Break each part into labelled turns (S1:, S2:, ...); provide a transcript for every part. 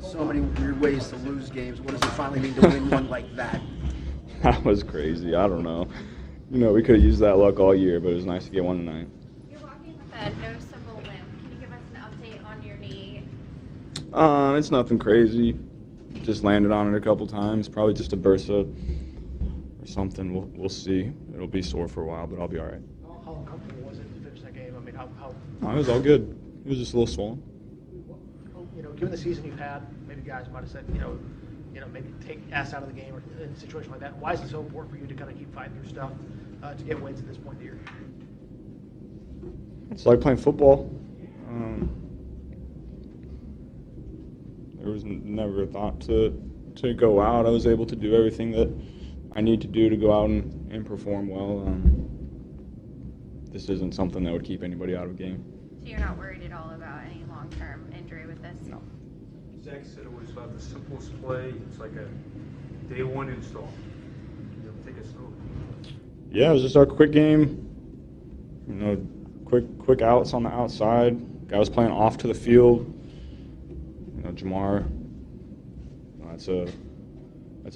S1: So many weird ways to lose games. What does it finally mean to win one like that?
S2: That was crazy. I don't know. We could have used that luck all year, but it was nice to get one tonight.
S3: You're walking with a noticeable limp. Can you give us an update on your knee?
S2: It's nothing crazy. Just landed on it a couple times. Probably just a bursa or something. We'll see. It'll be sore for a while, but I'll be all right.
S4: How uncomfortable was it to finish that game? I mean, how
S2: It was all good. It was just a little swollen.
S4: given the season you've had, maybe guys might have said, maybe take ass out of the game or in a situation like that. Why is it so important for you to kind of keep fighting through stuff to get wins at this point of the year?
S2: It's like playing football. There was never a thought to go out. I was able to do everything that I need to do to go out and perform well. This isn't something that would keep anybody out of a game.
S3: So you're not worried at all about any long-term injury with this?
S2: No.
S5: Zach said it was about the simplest play. It's like a day one install. Take us through it.
S2: Yeah, it was just our quick game. Quick outs on the outside. Guy was playing off to the field. Jamar. That's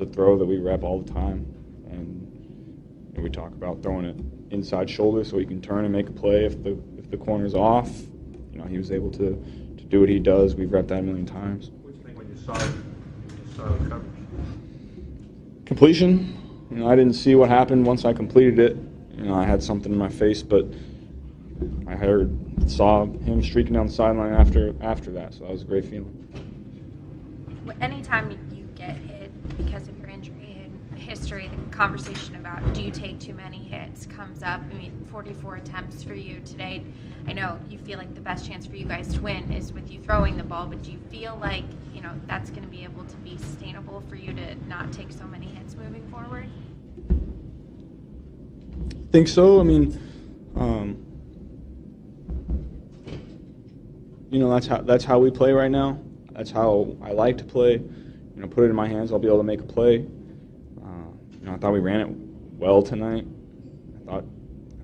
S2: a throw that we rep all the time, and we talk about throwing it inside shoulder so he can turn and make a play if the corner's off. He was able to do what he does. We've repped that a million times.
S5: What do you think when you saw the coverage?
S2: Completion. I didn't see what happened once I completed it. I had something in my face, but I saw him streaking down the sideline after that, so that was a great feeling.
S3: Anytime you get hit because of your injury and history, the conversation about do you take too many hits comes up. 44 attempts for you today. I know you feel like the best chance for you guys to win is with you throwing the ball, but do you feel like that's going to be able to be sustainable for you to not take so many hits moving forward?
S2: I think so. That's how we play right now. That's how I like to play. Put it in my hands, I'll be able to make a play. I thought we ran it well tonight. I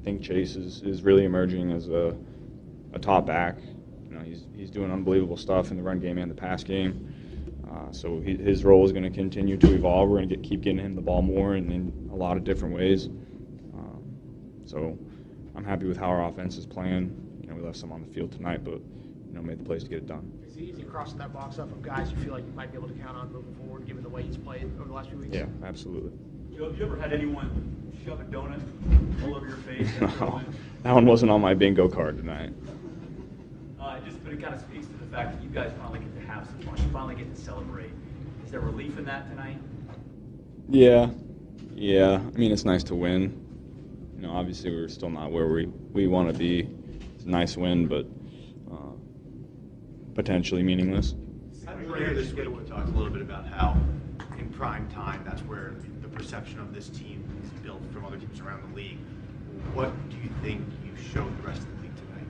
S2: think Chase is really emerging as a top back. He's doing unbelievable stuff in the run game and the pass game. So his role is going to continue to evolve. We're going to keep getting him the ball more and in a lot of different ways. So I'm happy with how our offense is playing. We left some on the field tonight, but made the plays to get it done.
S4: Is it easy crossing that box up of guys you feel like you might be able to count on moving forward, given the way he's played over the last few weeks?
S2: Yeah, absolutely.
S6: Joe, have you ever had anyone shove a donut all over your face?
S2: No, that one wasn't on my bingo card tonight.
S6: But it kind of speaks to the fact that you guys finally get to have some fun. You finally get to celebrate. Is there relief in that tonight?
S2: Yeah. It's nice to win. Obviously we're still not where we want to be. It's a nice win, but potentially meaningless.
S7: Earlier this week, we talked a little bit about how in prime time, that's where the perception of this team is built from other teams around the league. What do you think you showed the rest of the league tonight?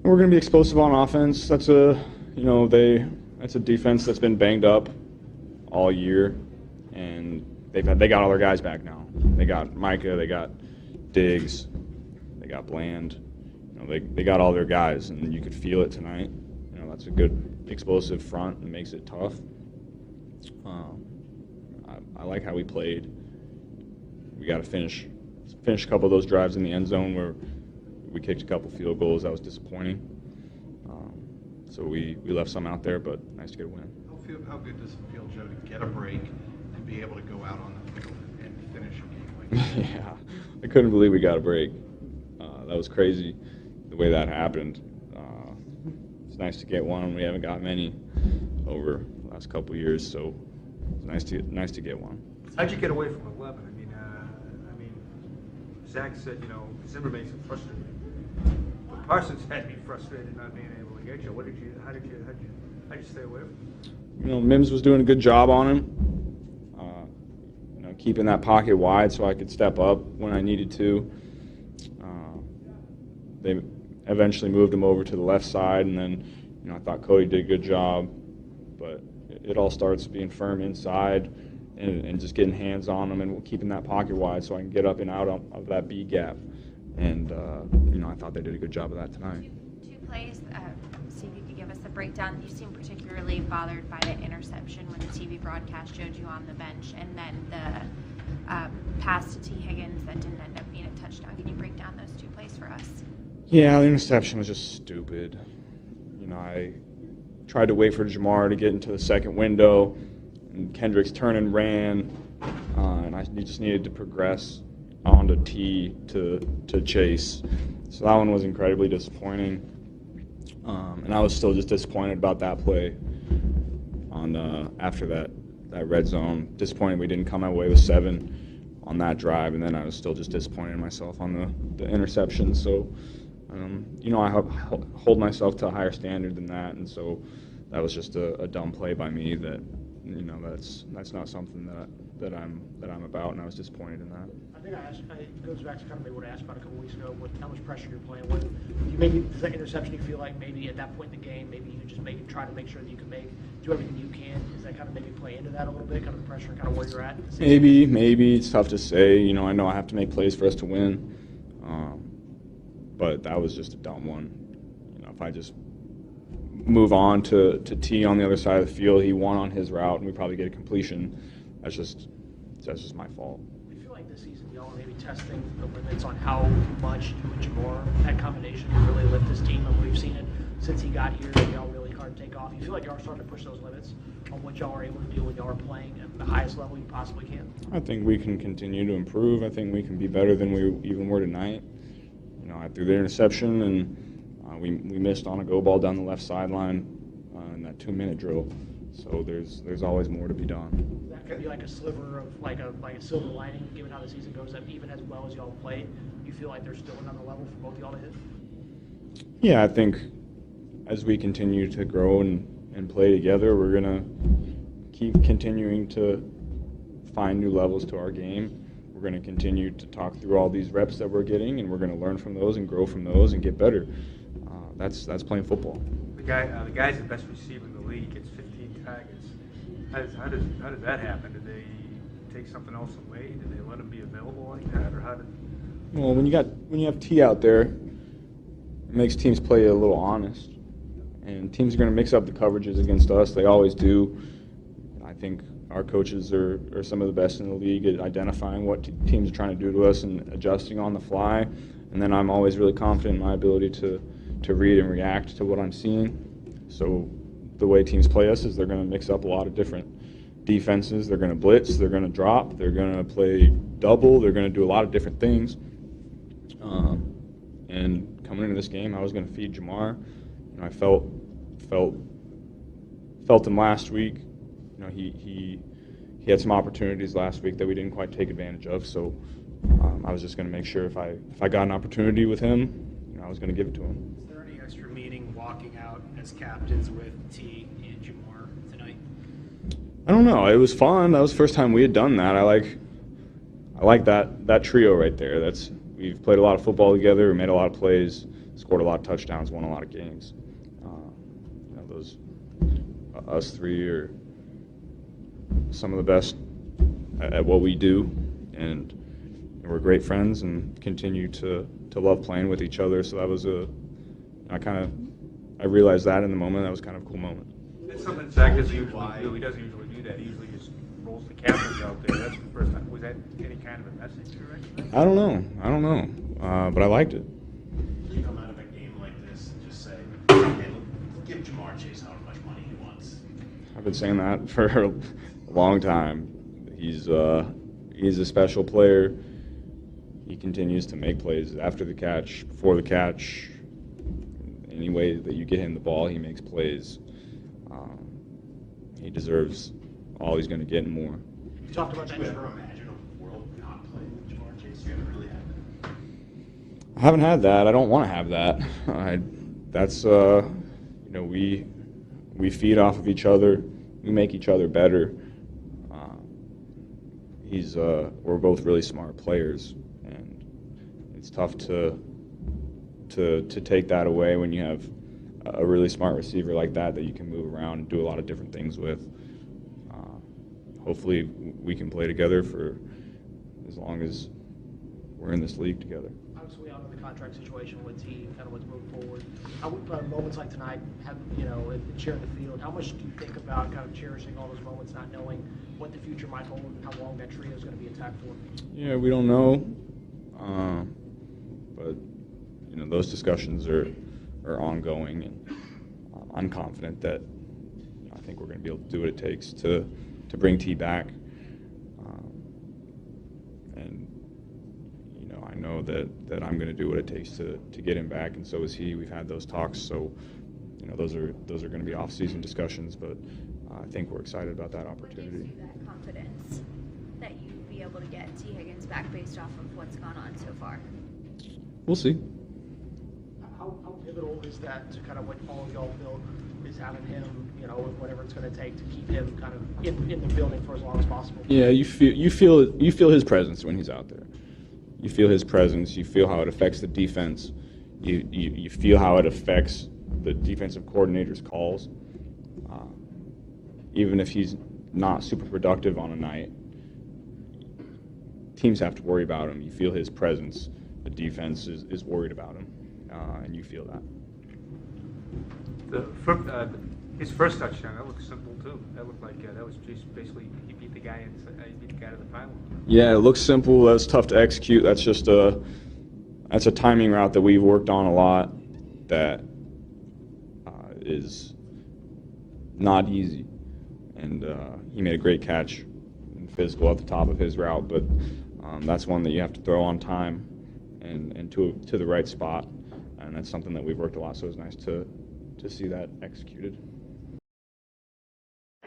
S2: We're going to be explosive on offense. That's a defense that's been banged up all year, and they got all their guys back now. They got Micah, they got Diggs, they got Bland. They got all their guys, and you could feel it tonight. That's a good explosive front and makes it tough. I like how we played. We got to finish a couple of those drives in the end zone where we kicked a couple field goals. That was disappointing. So we left some out there, but nice to get a win.
S8: How good does it feel, Joe, to get a break and be able to go out on the field and finish a game like that?
S2: Yeah, I couldn't believe we got a break. That was crazy. The way that happened. It's nice to get one. We haven't got many over the last couple of years, so it's nice to get one.
S5: How'd you get away from 11? Zach said, Zimmer makes him frustrated. But Parsons had me frustrated not being able to get you. How did you stay away from him?
S2: Mims was doing a good job on him. Keeping that pocket wide so I could step up when I needed to. They eventually moved him over to the left side, and then I thought Cody did a good job. But it all starts being firm inside and just getting hands on them and keeping that pocket wide so I can get up and out of that B gap. And I thought they did a good job of that tonight.
S3: Two plays. See if you could give us a breakdown. You seem particularly bothered by the interception when the TV broadcast showed you on the bench, and then the pass to Tee Higgins that didn't end up being a touchdown. Can you break down those two plays for us?
S2: Yeah, the interception was just stupid. I tried to wait for Jamar to get into the second window, and Kendricks turned and ran, and I just needed to progress onto T to chase. So that one was incredibly disappointing, and I was still just disappointed about that play. After that red zone, disappointed we didn't come away with 7 on that drive, and then I was still just disappointed in myself on the interception. So. I hold myself to a higher standard than that, and so that was just a dumb play by me. That that's not something that I'm about, and I was disappointed in that.
S4: I think it goes back to kind of maybe what I asked about a couple weeks ago, with how much pressure you're playing with. Does that interception, you feel like maybe at that point in the game, maybe you just try to make sure that you can do everything you can? Does that kind of maybe play into that a little bit, kind of the pressure and kind of where you're at?
S2: Maybe it's tough to say. I know I have to make plays for us to win. But that was just a dumb one. If I just move on to T on the other side of the field, he won on his route, and we probably get a completion. That's just my fault.
S4: Do you feel like this season y'all are maybe testing the limits on how much you and Jamar, that combination, can really lift this team? And we've seen it since he got here, y'all really hard to take off. You feel like y'all are starting to push those limits on what y'all are able to do when y'all are playing at the highest level you possibly can?
S2: I think we can continue to improve. I think we can be better than we even were tonight. I threw the interception, and we missed on a go ball down the left sideline in that 2-minute drill. So there's always more to be done.
S4: That could be like a sliver of like a silver lining, given how the season goes. That even as well as y'all play, you feel like there's still another level for both y'all to hit.
S2: Yeah, I think as we continue to grow and play together, we're gonna keep continuing to find new levels to our game. We're going to continue to talk through all these reps that we're getting, and we're going to learn from those and grow from those and get better. That's playing football.
S5: The guy's the best receiver in the league. Gets 15 targets. How did that happen? Did they take something else away? Did they let him be available like that, or how did?
S2: Well, when you have T out there, it makes teams play a little honest, and teams are going to mix up the coverages against us. They always do. I think our coaches are some of the best in the league at identifying what teams are trying to do to us and adjusting on the fly. And then I'm always really confident in my ability to read and react to what I'm seeing. So the way teams play us is they're going to mix up a lot of different defenses. They're going to blitz. They're going to drop. They're going to play double. They're going to do a lot of different things. And coming into this game, I was going to feed Jamar. I felt him last week. He had some opportunities last week that we didn't quite take advantage of. So I was just going to make sure if I got an opportunity with him, I was going to give it to him.
S9: Is there any extra meaning walking out as captains with T and Jamar tonight?
S2: I don't know. It was fun. That was the first time we had done that. I like that trio right there. We've played a lot of football together. We made a lot of plays, scored a lot of touchdowns, won a lot of games. Us three are some of the best at what we do, and we're great friends and continue to love playing with each other. So that was I realized that in the moment. That was kind of a cool moment.
S5: It's something Zach doesn't usually do. He doesn't usually do that. He usually just rolls the captains out there. That's the first time. Was that any kind of a message you recognized?
S2: I don't know. But I liked it.
S7: You come out of a game like this and just say, hey, give Jamar Chase however much money he wants.
S2: I've been saying that for a long time. He's a special player. He continues to make plays after the catch, before the catch. Any way that you get him the ball, he makes plays. He deserves all he's going to get and more.
S4: You talked about that.
S7: Did you ever imagine a world not playing with Jamar Chase? You haven't really had that.
S2: I haven't had that. I don't want to have that. We feed off of each other. We make each other better. We're both really smart players, and it's tough to take that away when you have a really smart receiver like that you can move around and do a lot of different things with. Hopefully we can play together for as long as we're in this league together.
S4: Obviously, out of the contract situation with Tee, kind of what's moving forward. How would moments like tonight have, and sharing the field, how much do you think about kind of cherishing all those moments, not knowing what the future might hold and how long that trio is going to be intact for?
S2: Yeah, we don't know, but those discussions are ongoing, and I'm confident that I think we're going to be able to do what it takes to bring Tee back. And I know that I'm going to do what it takes to get him back, and so is he. We've had those talks, so those are going to be off-season discussions, but I think we're excited about that opportunity.
S3: What gives you that confidence that you'd be able to get Tee Higgins back based off of what's gone on so far?
S2: We'll see.
S4: How pivotal is that to kind of what all of y'all feel is having him, whatever it's going to take to keep him kind of in the building for as long as possible?
S2: Yeah, you feel his presence when he's out there. You feel his presence. You feel how it affects the defense. You feel how it affects the defensive coordinator's calls. Even if he's not super productive on a night, teams have to worry about him. You feel his presence. The defense is worried about him, and you feel that.
S5: His first touchdown, that looked simple too. That looked like that was just basically he beat the guy to the pylon.
S2: Yeah, it looks simple. That's tough to execute. That's just a timing route that we've worked on a lot. That is not easy, and he made a great catch and physical at the top of his route. But that's one that you have to throw on time and to the right spot, and that's something that we've worked a lot. So it's nice to see that executed.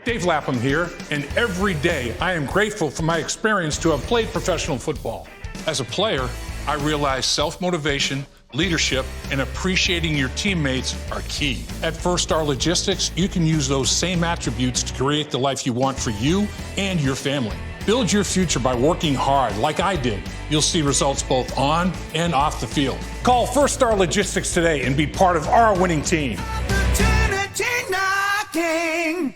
S10: Dave Lapham here, and every day I am grateful for my experience to have played professional football. As a player, I realize self-motivation, leadership, and appreciating your teammates are key. At First Star Logistics, you can use those same attributes to create the life you want for you and your family. Build your future by working hard like I did. You'll see results both on and off the field. Call First Star Logistics today and be part of our winning team.
S11: Opportunity knocking.